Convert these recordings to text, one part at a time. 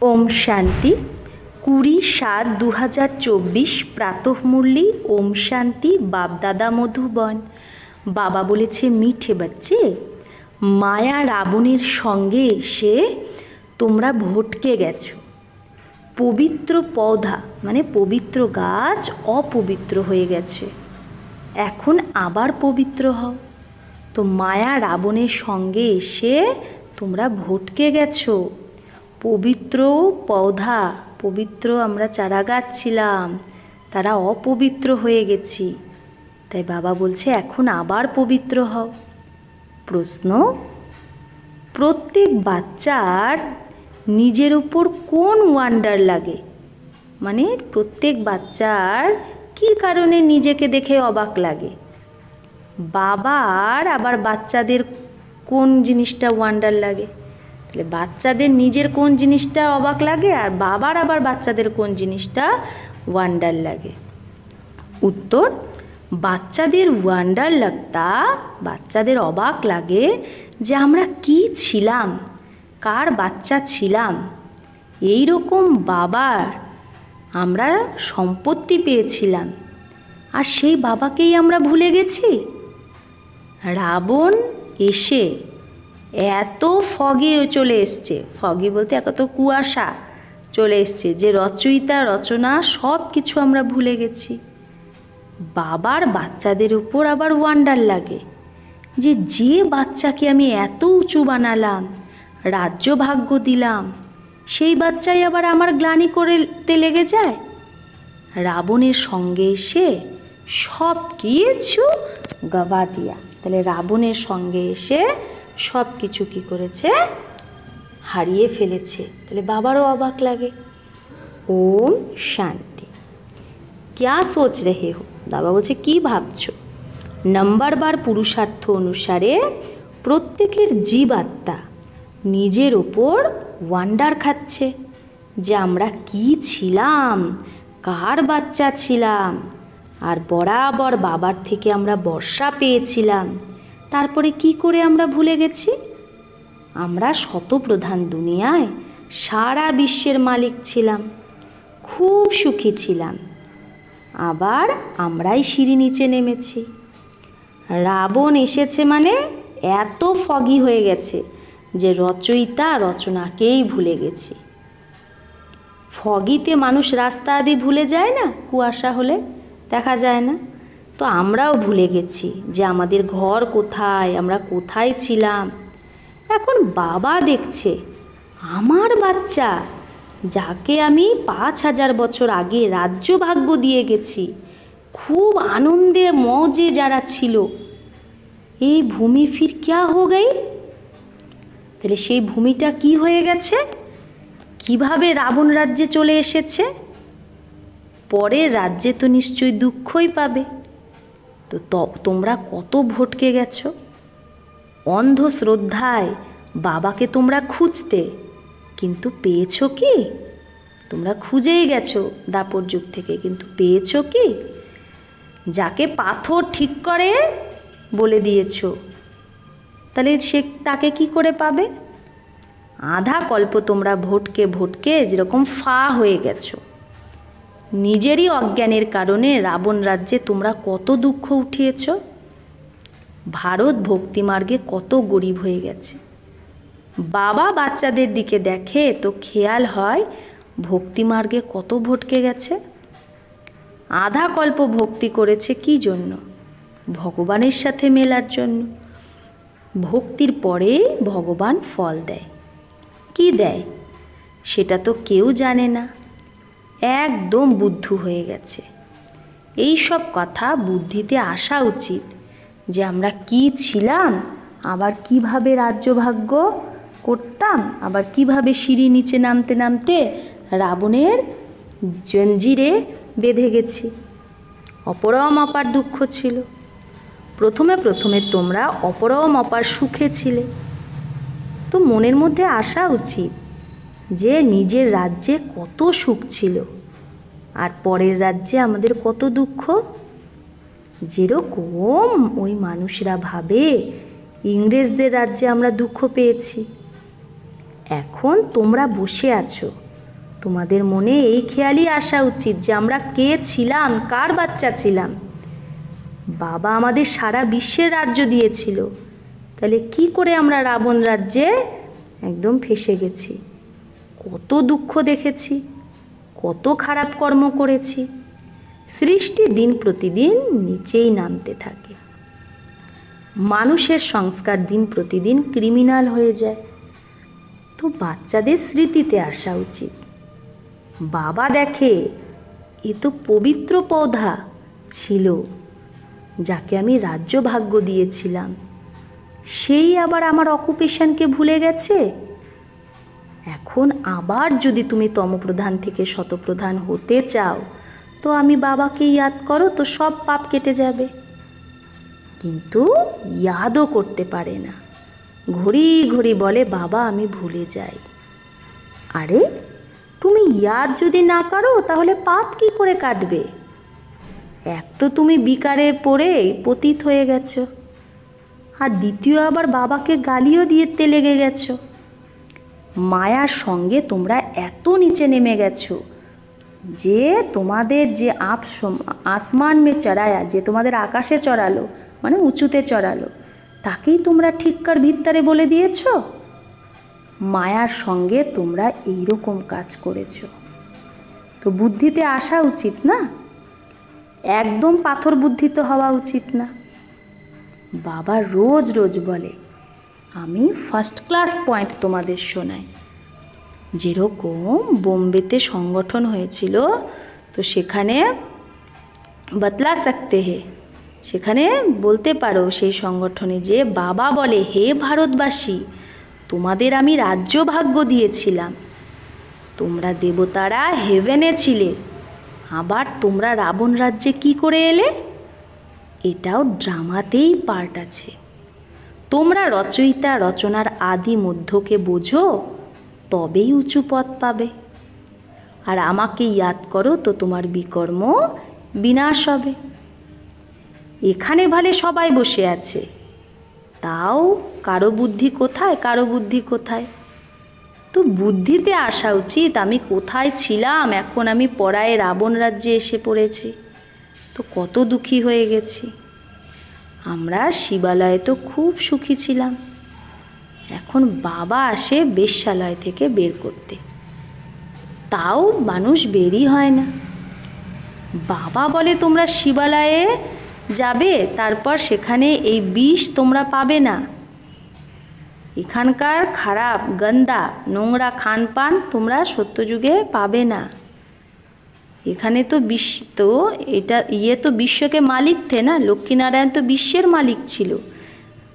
ওম শান্তি 20/7/2024 প্রাতঃমুরলি। ওম শান্তি। বাপদাদা মধুবন। বাবা বলেছে, মিঠে বাচ্চে, মায়া রাবণের সঙ্গে এসে তোমরা ভটকে গেছো। পবিত্র পৌধা মানে পবিত্র গাছ অপবিত্র হয়ে গেছে, এখন আবার পবিত্র হও। তো মায়া রাবণের সঙ্গে এসে তোমরা ভটকে গেছো। পবিত্র পৌধা, পবিত্র আমরা চারা গাছ ছিলাম, তারা অপবিত্র হয়ে গেছি। তাই বাবা বলছে এখন আবার পবিত্র হও। প্রশ্ন, প্রত্যেক বাচ্চার নিজের উপর কোন ওয়ান্ডার লাগে? মানে প্রত্যেক বাচ্চার কী কারণে নিজেকে দেখে অবাক লাগে? বাবার আবার বাচ্চাদের কোন জিনিসটা ওয়ান্ডার লাগে? তাহলে বাচ্চাদের নিজের কোন জিনিসটা অবাক লাগে আর বাবার আবার বাচ্চাদের কোন জিনিসটা ওয়ান্ডার লাগে? উত্তর, বাচ্চাদের ওয়ান্ডার লাগতা, বাচ্চাদের অবাক লাগে যে আমরা কি ছিলাম, কার বাচ্চা ছিলাম। এই রকম বাবার আমরা সম্পত্তি পেয়েছিলাম, আর সেই বাবাকেই আমরা ভুলে গেছি। রাবণ এসে এত ফগে চলে এসছে, ফগি বলতে এত কুয়াশা চলে এসছে যে রচয়িতা রচনা সব কিছু আমরা ভুলে গেছি। বাবার বাচ্চাদের উপর আবার ওয়ান্ডার লাগে যে যে বাচ্চাকে আমি এত উঁচু বানালাম, রাজ্য ভাগ্য দিলাম, সেই বাচ্চাই আবার আমার গ্লানি করতে লেগে যায়। রাবণের সঙ্গে এসে সব কিছু গবা দিয়া। তাহলে রাবণের সঙ্গে এসে সব কিছু কী করেছে? হারিয়ে ফেলেছে। তাহলে বাবারও অবাক লাগে। ওম শান্তি। ক্যা সোচ রেহে হো? বাবা বলছে কি ভাবছো? নাম্বারবার পুরুষার্থ অনুসারে প্রত্যেকের জীবাত্মা নিজের ওপর ওয়ান্ডার খাচ্ছে যে আমরা কি ছিলাম, কার বাচ্চা ছিলাম, আর বরাবর বাবার থেকে আমরা বর্ষা পেয়েছিলাম। তারপরে কি করে আমরা ভুলে গেছি? আমরা শতপ্রধান দুনিয়ায় সারা বিশ্বের মালিক ছিলাম, খুব সুখী ছিলাম। আবার আমরাই সিঁড়ি নিচে নেমেছি। রাবণ এসেছে মানে এত ফগি হয়ে গেছে যে রচয়িতা রচনাকেই ভুলে গেছি। ফগিতে মানুষ রাস্তা আদি ভুলে যায় না, কুয়াশা হলে দেখা যায় না। তো আমরাও ভুলে গেছি যে আমাদের ঘর কোথায়, আমরা কোথায় ছিলাম। এখন বাবা দেখছে আমার বাচ্চা, যাকে আমি 5000 বছর আগে রাজ্য ভাগ্য দিয়ে গেছি, খুব আনন্দে মজে যারা ছিল, এই ভূমি ফির ক্যা হো গই? তাহলে সেই ভূমিটা কি হয়ে গেছে? কিভাবে রাবণ রাজ্যে চলে এসেছে? পরের রাজ্যে তো নিশ্চয়ই দুঃখই পাবে। তো তোমরা কত ভটকে গেছো। অন্ধ শ্রদ্ধায় বাবাকে তোমরা খুঁজতে, কিন্তু পেয়েছো কি? তোমরা খুঁজেই গেছো দাপর যুগ থেকে, কিন্তু পেয়েছো কি? যাকে পাথর ঠিক করে বলে দিয়েছো, তাহলে সে তাকে কি করে পাবে? আধা কল্প তোমরা ভটকে ভটকে যেরকম ফা হয়ে গেছো। নিজেরই অজ্ঞানের কারণে রাবণ রাজ্যে তোমরা কত দুঃখ উঠিয়েছ। ভারত ভক্তিমার্গে কত গরিব হয়ে গেছে। বাবা বাচ্চাদের দিকে দেখে তো খেয়াল হয় ভক্তিমার্গে কত ভটকে গেছে। আধা কল্প ভক্তি করেছে কি জন্য? ভগবানের সাথে মেলার জন্য। ভক্তির পরে ভগবান ফল দেয়। কি দেয় সেটা তো কেউ জানে না, একদম বুদ্ধু হয়ে গেছে। এই সব কথা বুদ্ধিতে আসা উচিত যে আমরা কি ছিলাম, আবার কিভাবে রাজ্যভাগ্য করতাম, আবার কিভাবে সিঁড়ি নিচে নামতে নামতে রাবণের জঞ্জিরে বেঁধে গেছি। অপরম অপার দুঃখ ছিল। প্রথমে প্রথমে তোমরা অপরম অপার সুখে ছিলে। তো মনের মধ্যে আসা উচিত যে নিজের রাজ্যে কত সুখ ছিল, আর পরের রাজ্যে আমাদের কত দুঃখ। যেরকম ওই মানুষরা ভাবে ইংরেজদের রাজ্যে আমরা দুঃখ পেয়েছি, এখন তোমরা বসে আছো তোমাদের মনে এই খেয়ালই আসা উচিত যে আমরা কে ছিলাম, কার বাচ্চা ছিলাম। বাবা আমাদের সারা বিশ্বের রাজ্য দিয়েছিল, তাহলে কি করে আমরা রাবণ রাজ্যে একদম ফেঁসে গেছি। কত দুঃখ দেখেছি, কত খারাপ কর্ম করেছি। সৃষ্টি দিন প্রতিদিন নিচেই নামতে থাকে। মানুষের সংস্কার দিন প্রতিদিন ক্রিমিনাল হয়ে যায়। তো বাচ্চাদের স্মৃতিতে আসা উচিত। বাবা দেখে এ তো পবিত্র পৌধা ছিল, যাকে আমি রাজ্য ভাগ্য দিয়েছিলাম, সেই আবার আমার অকুপেশনকে ভুলে গেছে। এখন আবার যদি তুমি তমপ্রধান থেকে শতপ্রধান হতে চাও, তো আমি বাবাকে ইয়াদ করো, তো সব পাপ কেটে যাবে। কিন্তু ইয়াদও করতে পারে না, ঘড়ি ঘড়ি বলে বাবা আমি ভুলে যাই। আরে তুমি ইয়াদ যদি না করো তাহলে পাপ কি করে কাটবে? এক তো তুমি বিকারে পড়ে পতিত হয়ে গেছো, আর দ্বিতীয় আবার বাবাকে গালিও দিতে লেগে গেছো। মায়ার সঙ্গে তোমরা এত নিচে নেমে গেছো যে তোমাদের যে আসমান মে চড়ায়া, যে তোমাদের আকাশে চড়ালো মানে উঁচুতে চড়ালো, তাকেই তোমরা ঠিককার ভিত্তারে বলে দিয়েছ। মায়ার সঙ্গে তোমরা এইরকম কাজ করেছ। তো বুদ্ধিতে আসা উচিত না, একদম পাথর বুদ্ধি তো হওয়া উচিত না। বাবা রোজ রোজ বলে, আমি ফার্স্ট ক্লাস পয়েন্ট তোমাদের শোনাই। যেরকম বোম্বেতে সংগঠন হয়েছিল, তো সেখানে বতলা সকতে হে, সেখানে বলতে পারো সেই সংগঠনে যে বাবা বলে, হে ভারতবাসী, তোমাদের আমি রাজ্য ভাগ্য দিয়েছিলাম, তোমরা দেবতারা হেভেনে ছিলে, আবার তোমরা রাবণ রাজ্যে কি করে এলে? এটাও ড্রামাতেই পার্ট আছে। তোমরা রচয়িতা রচনার আদি মধ্যকে বোঝো, তবেই উঁচু পথ পাবে। আর আমাকে ইয়াদ করো, তো তোমার বিকর্ম বিনাশ হবে। এখানে ভালে সবাই বসে আছে, তাও কারো বুদ্ধি কোথায়, কারো বুদ্ধি কোথায়? তো বুদ্ধিতে আসা উচিত, আমি কোথায় ছিলাম, এখন আমি পরায়ে রাবণ রাজ্যে এসে পড়েছি, তো কত দুঃখী হয়ে গেছি। আমরা শিবালয়ে তো খুব সুখী ছিলাম, এখন বাবা আসে বেশ্যালয় থেকে বের করতে, তাও মানুষ বেরই হয় না। বাবা বলে তোমরা শিবালয়ে যাবে, তারপর সেখানে এই বিষ তোমরা পাবে না, এখানকার খারাপ গন্দা নোংরা খানপান তোমরা সত্যযুগে পাবে না। এখানে তো বিশ্ব, তো এটা তো বিশ্বকে মালিক থে না, লক্ষ্মীনারায়ণ তো বিশ্বের মালিক ছিল,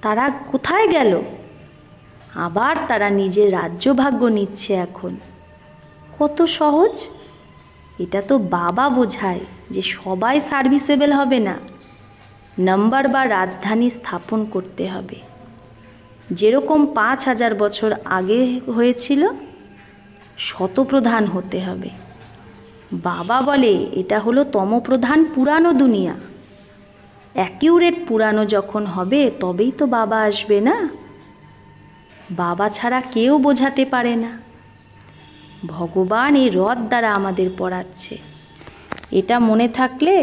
তারা কোথায় গেল? আবার তারা নিজের রাজ্য ভাগ্য নিচ্ছে এখন। কত সহজ! এটা তো বাবা বোঝায় যে সবাই সার্ভিসেবল হবে না, নাম্বার বা রাজধানী স্থাপন করতে হবে। যেরকম 5000 বছর আগে হয়েছিল, শতপ্রধান হতে হবে। বাবা বলে এটা হলো তমপ্রধান পুরানো দুনিয়া, অ্যাকিউরেট পুরানো যখন হবে তবেই তো বাবা আসবে না। বাবা ছাড়া কেউ বোঝাতে পারে না। ভগবান এই রথ দ্বারা আমাদের পড়াচ্ছে, এটা মনে থাকলে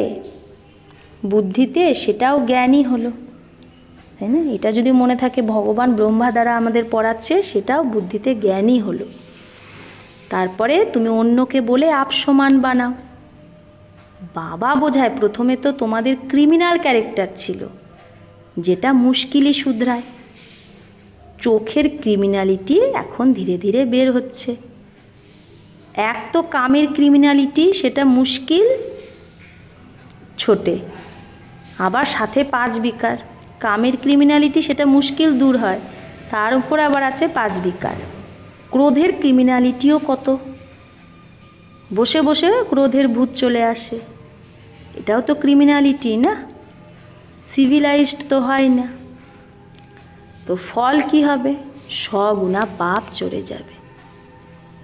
বুদ্ধিতে সেটাও জ্ঞানই হলো, তাই না? এটা যদি মনে থাকে ভগবান ব্রহ্মা দ্বারা আমাদের পড়াচ্ছে, সেটাও বুদ্ধিতে জ্ঞানই হলো। তারপরে তুমি অন্যকে বলে আপসমান বানাও। বাবা বোঝায় প্রথমে তো তোমাদের ক্রিমিনাল ক্যারেক্টার ছিল, যেটা মুশকিলই শুধরায়। চোখের ক্রিমিনালিটি এখন ধীরে ধীরে বের হচ্ছে। এক তো কামের ক্রিমিনালিটি, সেটা মুশকিল ছোটে, আবার সাথে 5 বিকার। কামের ক্রিমিনালিটি সেটা মুশকিল দূর হয়, তার উপর আবার আছে 5 বিকার। ক্রোধের ক্রিমিনালিটিও কত, বসে বসে ক্রোধের ভূত চলে আসে, এটাও তো ক্রিমিনালিটি না, সিভিলাইজড তো হয় না। তো ফল কি হবে? সগুণা পাপ চড়ে যাবে,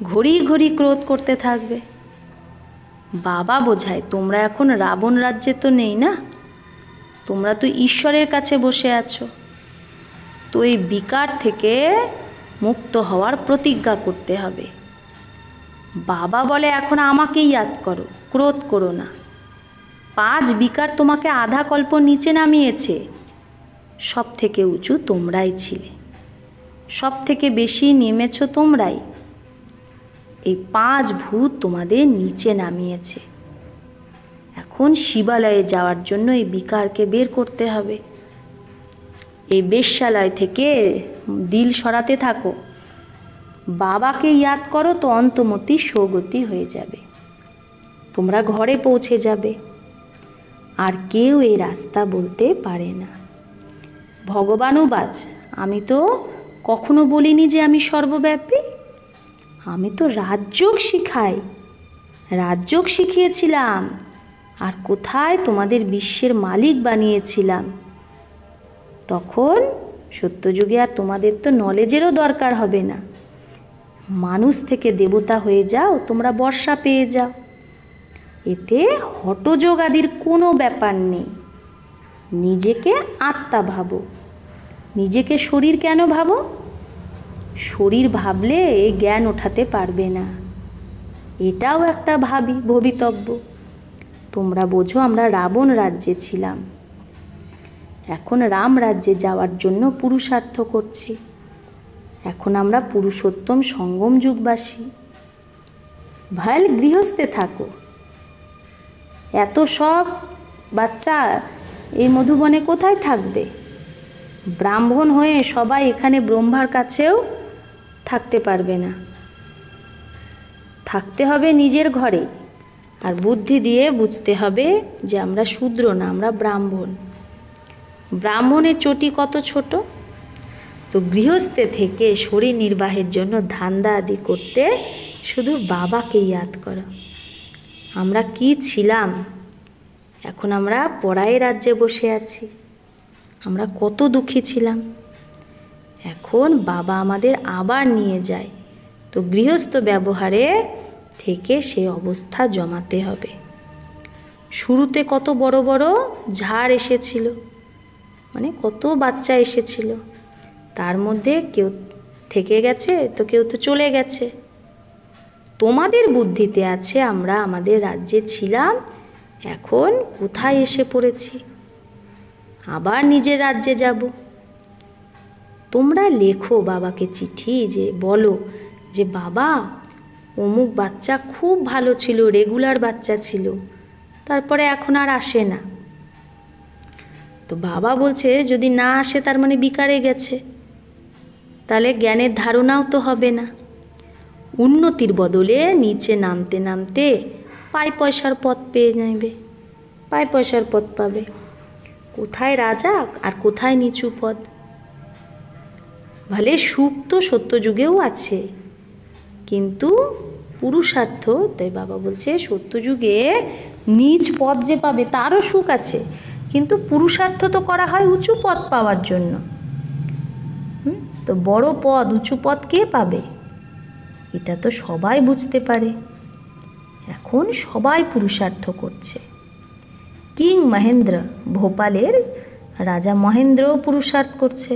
ঘড়ি ঘড়ি ক্রোধ করতে থাকবে। বাবা বোঝায় তোমরা এখন রাবণ রাজ্যে তো নেই না, তোমরা তো ঈশ্বরের কাছে বসে আছো। তো এই বিকার থেকে মুক্ত হওয়ার প্রতিজ্ঞা করতে হবে। বাবা বলে এখন আমাকেই ইয়াদ করো, ক্রোধ করো না। 5 বিকার তোমাকে আধা কল্প নিচে নামিয়েছে। সব থেকে উঁচু তোমরাই ছিলে, সব থেকে বেশি নেমেছ তোমরাই। এই 5 ভূত তোমাদের নিচে নামিয়েছে। এখন শিবালয়ে যাওয়ার জন্য এই বিকারকে বের করতে হবে। এই বেশ্যালয় থেকে দিল সরাতে থাকো, বাবাকে ইয়াদ করো, তো অন্তমতি সগতি হয়ে যাবে, তোমরা ঘরে পৌঁছে যাবে। আর কেউ এই রাস্তা বলতে পারে না। ভগবানুবাজ, আমি তো কখনো বলিনি যে আমি সর্বব্যাপী। আমি তো রাজযোগ শিখাই, রাজযোগ শিখিয়েছিলাম। আর কোথায় তোমাদের বিশ্বের মালিক বানিয়েছিলাম। তখন সত্যযুগে আর তোমাদের তো নলেজেরও দরকার হবে না। মানুষ থেকে দেবতা হয়ে যাও, তোমরা বর্ষা পেয়ে যাও। এতে হঠযোগ আদির কোনো ব্যাপার নেই। নিজেকে আত্মা ভাবো। নিজেকে শরীর কেন ভাবো? শরীর ভাবলে এই জ্ঞান ওঠাতে পারবে না। এটাও একটা ভবিতব্য। তোমরা বোঝো আমরা রাবণ রাজ্যে ছিলাম, এখন রাম রাজ্যে যাওয়ার জন্য পুরুষার্থ করছি। এখন আমরা পুরুষোত্তম সঙ্গম যুগবাসী। ভাল গৃহস্থে থাকো। এত সব বাচ্চা এই মধুবনে কোথায় থাকবে? ব্রাহ্মণ হয়ে সবাই এখানে ব্রহ্মার কাছেও থাকতে পারবে না। থাকতে হবে নিজের ঘরে। আর বুদ্ধি দিয়ে বুঝতে হবে যে আমরা শূদ্র না, আমরা ব্রাহ্মণ। ব্রাহ্মণের চটি কত ছোট। তো গৃহস্থে থেকে শরীর নির্বাহের জন্য ধান্দা আদি করতে শুধু বাবাকে ইয়াদ করো। আমরা কি ছিলাম, এখন আমরা পরায় রাজ্যে বসে আছি। আমরা কত দুঃখী ছিলাম, এখন বাবা আমাদের আবার নিয়ে যায়। তো গৃহস্থ ব্যবহারে থেকে সেই অবস্থা জমাতে হবে। শুরুতে কত বড় বড় ঝাড় এসেছিল, মানে কত বাচ্চা এসেছিল, তার মধ্যে কেউ থেকে গেছে তো কেউ তো চলে গেছে। তোমাদের বুদ্ধিতে আছে আমরা আমাদের রাজ্যে ছিলাম, এখন কোথায় এসে পড়েছি, আবার নিজের রাজ্যে যাব। তোমরা লেখো বাবাকে চিঠি, যে বলো যে বাবা অমুক বাচ্চা খুব ভালো ছিল, রেগুলার বাচ্চা ছিল, তারপরে এখন আর আসে না। তো বাবা বলছে যদি না আসে তার মানে বিকারে গেছে, তাহলে জ্ঞানের ধারণাও তো হবে না। উন্নতির বদলে নিচে নামতে নামতে পয়সার পথ পেয়ে নেবে, পয়সার পথ পাবে। কোথায় রাজা আর কোথায় নিচু পদ। ভালে সুখ তো সত্যযুগেও আছে, কিন্তু পুরুষার্থ, তাই বাবা বলছে সত্যযুগে নিচ পদ যে পাবে তারও সুখ আছে, কিন্তু পুরুষার্থ তো করা হয় উঁচু পদ পাওয়ার জন্য। তো বড় পদ উঁচু পদ কে পাবে? এটা তো সবাই বুঝতে পারে। এখন সবাই পুরুষার্থ করছে। কিং মহেন্দ্র, ভোপালের রাজা মহেন্দ্রও পুরুষার্থ করছে।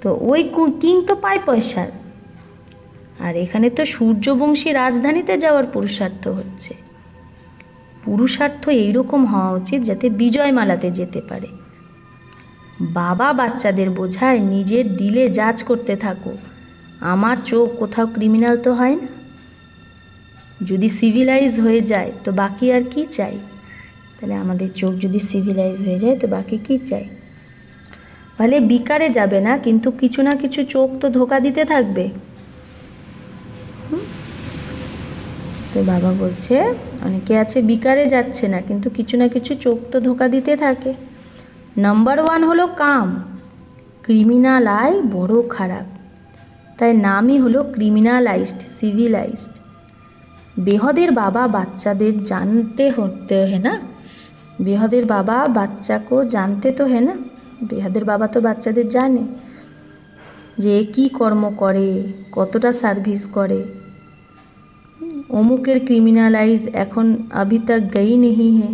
তো ওই কিং তো পয়সার, আর এখানে তো সূর্যবংশী রাজধানীতে যাওয়ার পুরুষার্থ হচ্ছে। পুরুষার্থ এইরকম হওয়া উচিত যাতে বিজয়মালাতে যেতে পারে। বাবা বাচ্চাদের বোঝায় নিজের দিলে জাজ করতে থাকো, আমার চোখ কোথাও ক্রিমিনাল তো হয় না। যদি সিভিলাইজ হয়ে যায় তো বাকি আর কি চাই? তাহলে আমাদের চোখ যদি সিভিলাইজ হয়ে যায় তো বাকি কি চাই? ভালে বিকারে যাবে না, কিন্তু কিছু না কিছু চোখ তো ধোকা দিতে থাকবে। তো বাবা বলছে অনেকে আছে বিকারে যাচ্ছে না, কিন্তু কিছু না কিছু চোখ তো ধোকা দিতে থাকে। নাম্বার 1 হলো কাম। ক্রিমিনাল আয় বড় খারাপ, তাই নামই হলো ক্রিমিনালাইজড, সিভিলাইজড। বেহদের বাবা বাচ্চাদের जानते होते है ना, বেহদের বাবা বাচ্চাকে জানতে তো है ना। বেহদের বাবা তো বাচ্চাদের জানে যে কি কর্ম করে, কতটা সার্ভিস করে। অমুকের ক্রিমিনালাইজ এখন अभी तक गई नहीं है,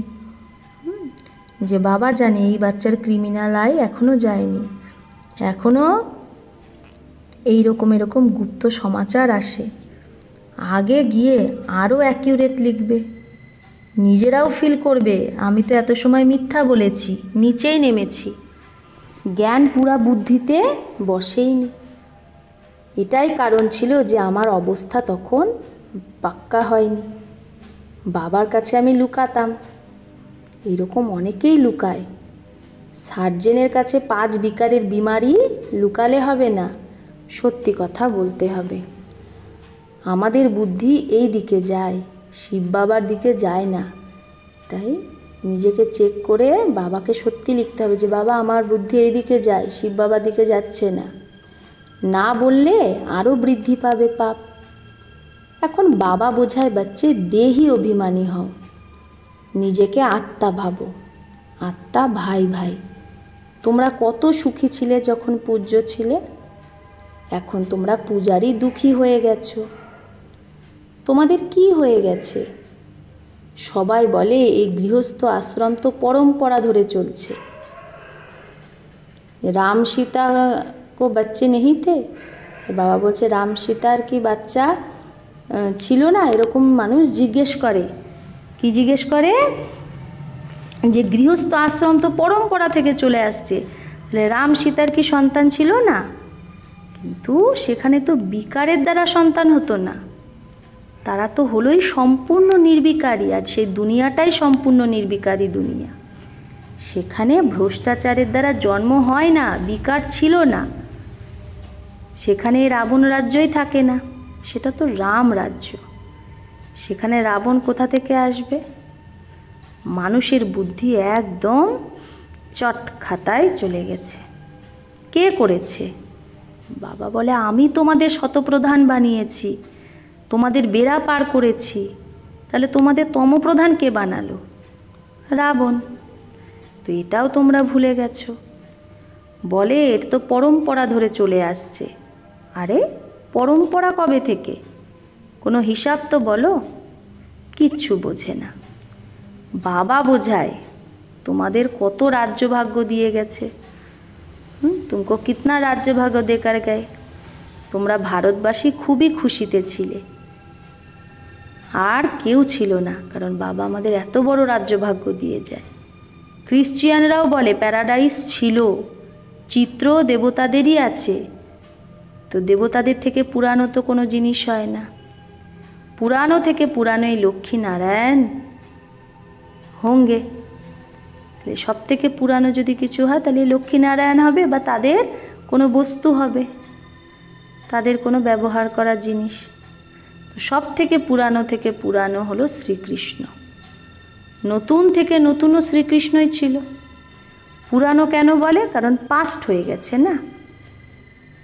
যে বাবা জানে এই বাচ্চার ক্রিমিনাল আয় এখনও যায়নি, এখনও এইরকম এরকম গুপ্ত সমাচার আসে। আগে গিয়ে আরও অ্যাকিউরেট লিখবে, নিজেরাও ফিল করবে আমি তো এত সময় মিথ্যা বলেছি, নিচেই নেমেছি, জ্ঞান পুরা বুদ্ধিতে বসেইনি। এটাই কারণ ছিল যে আমার অবস্থা তখন পাক্কা হয়নি। বাবার কাছে আমি লুকাতাম, এরকম অনেকেই লুকায়। সার্জেনের কাছে 5 বিকারের বিমারি লুকালে হবে না, সত্যি কথা বলতে হবে। আমাদের বুদ্ধি এই দিকে যায়, শিব বাবার দিকে যায় না। তাই নিজেকে চেক করে বাবাকে সত্যি লিখতে হবে যে বাবা আমার বুদ্ধি এই দিকে যায়, শিব বাবার দিকে যাচ্ছে না। না বললে আরও বৃদ্ধি পাবে পাপ। এখন বাবা বোঝায় বাচ্চে দেহি অভিমানী হও, নিজেকে আত্মা ভাবো, আত্মা ভাই ভাই। তোমরা কত সুখী ছিলে যখন পূজ্য ছিলে, এখন তোমরা পূজারই দুঃখী হয়ে গেছো। তোমাদের কি হয়ে গেছে? সবাই বলে এই গৃহস্থ আশ্রম তো পরম্পরা ধরে চলছে। রাম সীতা কো বাচ্চে নেই থে? বাবা বলছে রাম সীতার কি বাচ্চা ছিল না? এরকম মানুষ জিজ্ঞেস করে। কি জিজ্ঞেস করে? যে গৃহস্থ আশ্রম তো পরম্পরা থেকে চলে আসছে, তাহলে রাম সীতার কি সন্তান ছিল না? কিন্তু সেখানে তো বিকারের দ্বারা সন্তান হতো না, তারা তো হলোই সম্পূর্ণ নির্বিকারী। আর সেই দুনিয়াটাই সম্পূর্ণ নির্বিকারী দুনিয়া, সেখানে ভ্রষ্টাচারের দ্বারা জন্ম হয় না, বিকার ছিল না। সেখানে রাবণ রাজ্যই থাকে না, সেটা তো রাম রাজ্য। সেখানে রাবণ কোথা থেকে আসবে? মানুষের বুদ্ধি একদম চট খাতায় চলে গেছে। কে করেছে? বাবা বলে আমি তোমাদের শতপ্রধান বানিয়েছি, তোমাদের বেড়া পার করেছি। তাহলে তোমাদের তমপ্রধান কে বানালো? রাবণ। তো এটাও তোমরা ভুলে গেছো। বলে এটা তো পরম্পরা ধরে চলে আসছে। আরে পরম্পরা কবে থেকে? কোনো হিসাব তো বলো। কিচ্ছু বোঝে না। বাবা বোঝায় তোমাদের কত রাজ্যভাগ্য দিয়ে গেছে। তুমকো কিতনা রাজ্যভাগ্য দেকার গায়ে। তোমরা ভারতবাসী খুবই খুশিতে ছিলে, আর কেউ ছিল না, কারণ বাবা আমাদের এত বড় রাজ্যভাগ্য দিয়ে যায়। ক্রিশ্চিয়ানরাও বলে প্যারাডাইস ছিল, চিত্র দেবতাদেরই আছে। তো দেবতাদের থেকে পুরানো তো কোনো জিনিস হয় না। পুরানো থেকে পুরানো এই লক্ষ্মী নারায়ণ হোঙ্গে। তাহলে সব থেকে পুরানো যদি কিছু হয় তাহলে লক্ষ্মী নারায়ণ হবে, বা তাদের কোনো বস্তু হবে, তাদের কোনো ব্যবহার করার জিনিস। তো সব থেকে পুরানো হলো শ্রীকৃষ্ণ। নতুন থেকে নতুনও শ্রীকৃষ্ণই ছিল। পুরানো কেন বলে? কারণ পাস্ট হয়ে গেছে না।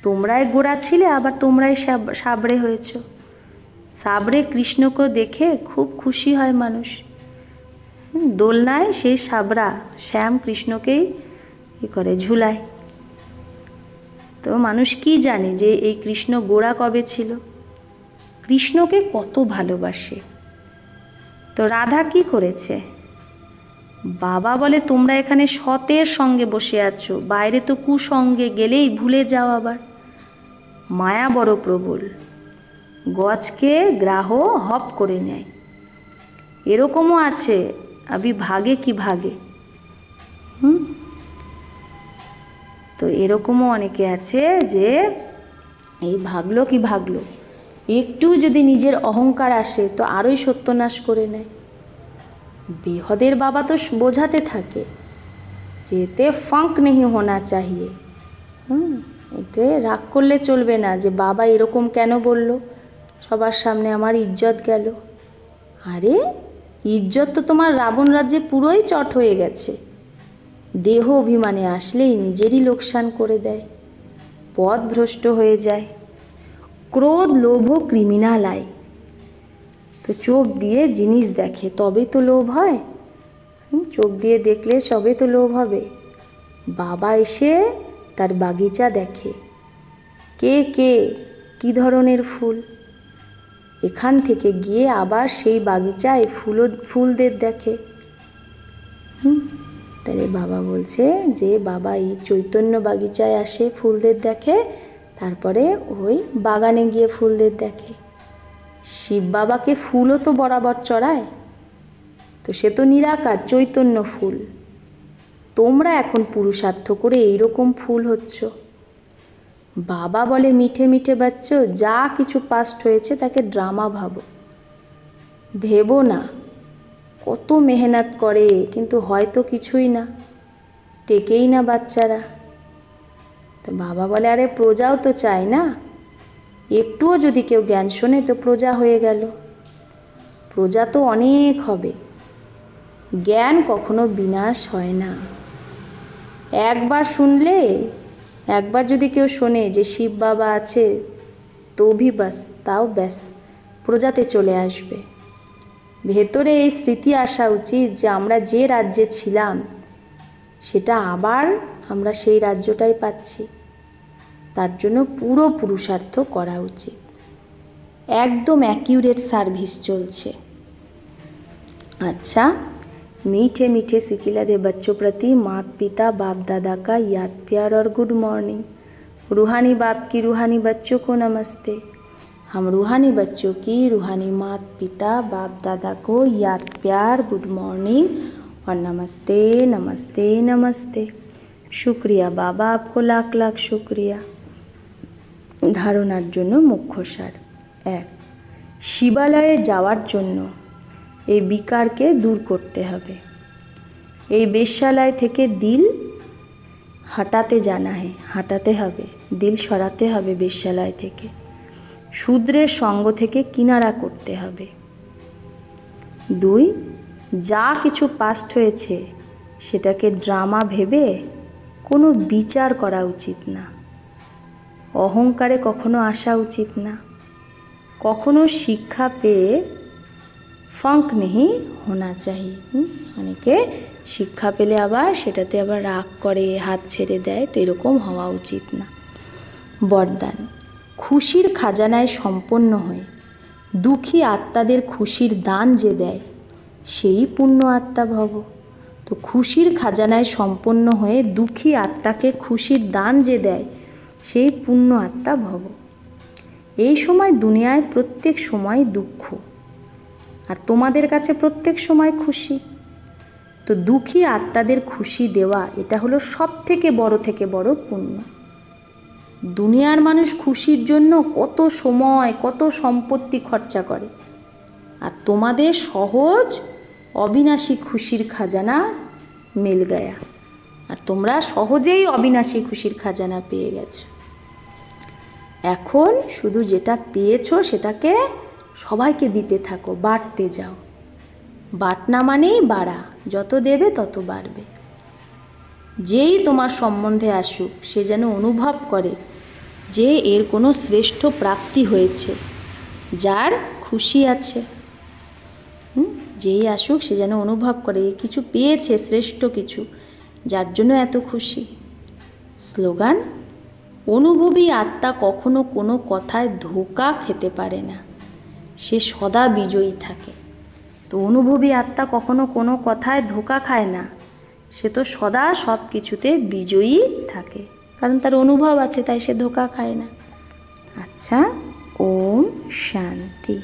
তোমরাই গোড়া ছিলে, আবার তোমরাই সাবড়ে হয়েছ। সাবড়ে কৃষ্ণকে দেখে খুব খুশি হয় মানুষ। দোলনায় সেই সাবড়া শ্যাম কৃষ্ণকেই করে ঝুলায়। তো মানুষ কি জানে যে এই কৃষ্ণ গোড়া কবে ছিল? কৃষ্ণকে কত ভালোবাসে। তো রাধা কি করেছে? বাবা বলে তোমরা এখানে সতের সঙ্গে বসে আছো, বাইরে তো কুসঙ্গে গেলেই ভুলে যাও। আবার মায়া বড় প্রবল, গজকে গ্রাহ হপ করে নেয়। এরকমও আছে, আবি ভাগে কি ভাগে। তো এরকমও অনেকে আছে যে এই ভাগলো কি ভাগলো, একটু যদি নিজের অহংকার আসে তো আরোই সত্যনাশ করে নেয়। বেহদের বাবা তো বোঝাতে থাকে যে এতে ফাঙ্ক নেই হোনা চাহিয়ে। এতে রাগ করলে চলবে না যে বাবা এরকম কেন বলল, সবার সামনে আমার ইজ্জত গেল। আরে ইজ্জত তো তোমার রাবণ রাজ্যে পুরোই চট হয়ে গেছে। দেহ অভিমানে আসলেই নিজেরই লোকসান করে দেয়, পথ ভ্রষ্ট হয়ে যায়। ক্রোধ লোভ ক্রিমিনাল আয়। তো চোখ দিয়ে জিনিস দেখে তবেই তো লোভ হয়। চোখ দিয়ে দেখলে সবে তো লোভ হবে। বাবা এসে তার বাগিচা দেখে, কে কে কী ধরনের ফুল। এখান থেকে গিয়ে আবার সেই বাগিচায় ফুলদের দেখে। তাহলে বাবা বলছে যে বাবা এই চৈতন্য বাগিচায় আসে ফুলদের দেখে, তারপরে ওই বাগানে গিয়ে ফুলদের দেখে। শিব বাবাকে ফুলও তো বরাবর চড়ায়, তো সে তো নিরাকার চৈতন্য ফুল। তোমরা এখন পুরুষার্থ করে এইরকম ফুল হচ্ছ। বাবা বলে মিঠে মিঠে বাচ্চো, যা কিছু পাস্ট হয়েছে তাকে ড্রামা ভাবো, ভেবো না। কত মেহনত করে কিন্তু হয়তো কিছুই না, টেকেই না বাচ্চারা। তো বাবা বলে আরে প্রজাও তো চাই না, একটুও যদি কেউ জ্ঞান শোনে তো প্রজা হয়ে গেল। প্রজা তো অনেক হবে, জ্ঞান কখনো বিনাশ হয় না। একবার শুনলে, একবার যদি কেউ শোনে যে শিব বাবা আছে তো ভি বাস, তাও ব্যাস প্রজাতে চলে আসবে। ভেতরে এই স্মৃতি আসা উচিত যে আমরা যে রাজ্যে ছিলাম সেটা আবার আমরা সেই রাজ্যটাই পাচ্ছি। তার জন্য পুরো পুরুষার্থ করা উচিত। একদম অ্যাকিউরেট সার্ভিস চলছে। अच्छा, मीठे मीठे सिकिलादे बच्चों प्रति माता पिता बाप दादा का याद प्यार और गुड मॉर्निंग। रूहानी बाप की रूहानी बच्चों को नमस्ते। हम रूहानी बच्चों की रूहानी माता पिता बाप दादा को याद प्यार गुड मॉर्निंग और नमस्ते नमस्ते नमस्ते। शुक्रिया बाबा, आपको लाख लाख शुक्रिया। ধারণার জন্য মুখ্যসার। 1, শিবালয়ে যাওয়ার জন্য এই বিকারকে দূর করতে হবে। এই বেশ্যালয় থেকে দিল হটাতে জানা है, হাঁটাতে হবে, দিল সরাতে হবে বেশ্যালয় থেকে। শূদ্রের সঙ্গ থেকে কিনারা করতে হবে। 2, যা কিছু পাস্ট হয়েছে সেটাকে ড্রামা ভেবে কোনো বিচার করা উচিত না। অহংকারে কখনো আসা উচিত না। কখনো শিক্ষা পেয়ে ফাঙ্ক নেই হোনা চাই। অনেকে শিক্ষা পেলে আবার সেটাতে আবার রাগ করে, হাত ছেড়ে দেয়, তো এরকম হওয়া উচিত না। বরদান, খুশির খাজানায় সম্পন্ন হয়ে দুঃখী আত্মাদের খুশির দান যে দেয় সেই পুণ্য আত্মা ভব। তো খুশির খাজানায় সম্পন্ন হয়ে দুঃখী আত্মাকে খুশির দান যে দেয় সেই পুণ্য আত্মা ভব। এই সময় দুনিয়ায় প্রত্যেক সময় দুঃখ, আর তোমাদের কাছে প্রত্যেক সময় খুশি। তো দুঃখী আত্মাদের খুশি দেওয়া এটা হলো সব থেকে বড় পুণ্য। দুনিয়ার মানুষ খুশির জন্য কত সময় কত সম্পত্তি খরচা করে, আর তোমাদের সহজ অবিনাশী খুশির খাজানা মিল গয়া, আর তোমরা সহজেই অবিনাশী খুশির খাজানা পেয়ে গেছো। এখন শুধু যেটা পেয়েছো সেটাকে সবাইকে দিতে থাকো, বাড়তে যাও। বাটনা মানেই বাড়া, যত দেবে তত বাড়বে। যেই তোমার সম্বন্ধে আসুক সে যেন অনুভব করে যে এর কোনো শ্রেষ্ঠ প্রাপ্তি হয়েছে, যার খুশি আছে। যেই আসুক সে যেন অনুভব করে কিছু পেয়েছে, শ্রেষ্ঠ কিছু, যার জন্য এত খুশি। স্লোগান, অনুভবী আত্মা কখনো কোনো কথায় ধোঁকা খেতে পারে না, সে সদা বিজয়ী থাকে। তো অনুভবী আত্মা কখনো কোনো কথায় ধোঁকা খায় না, সে তো সদা সব কিছুতে বিজয়ী থাকে, কারণ তার অনুভব আছে, তাই সে ধোঁকা খায় না। আচ্ছা, ওম শান্তি।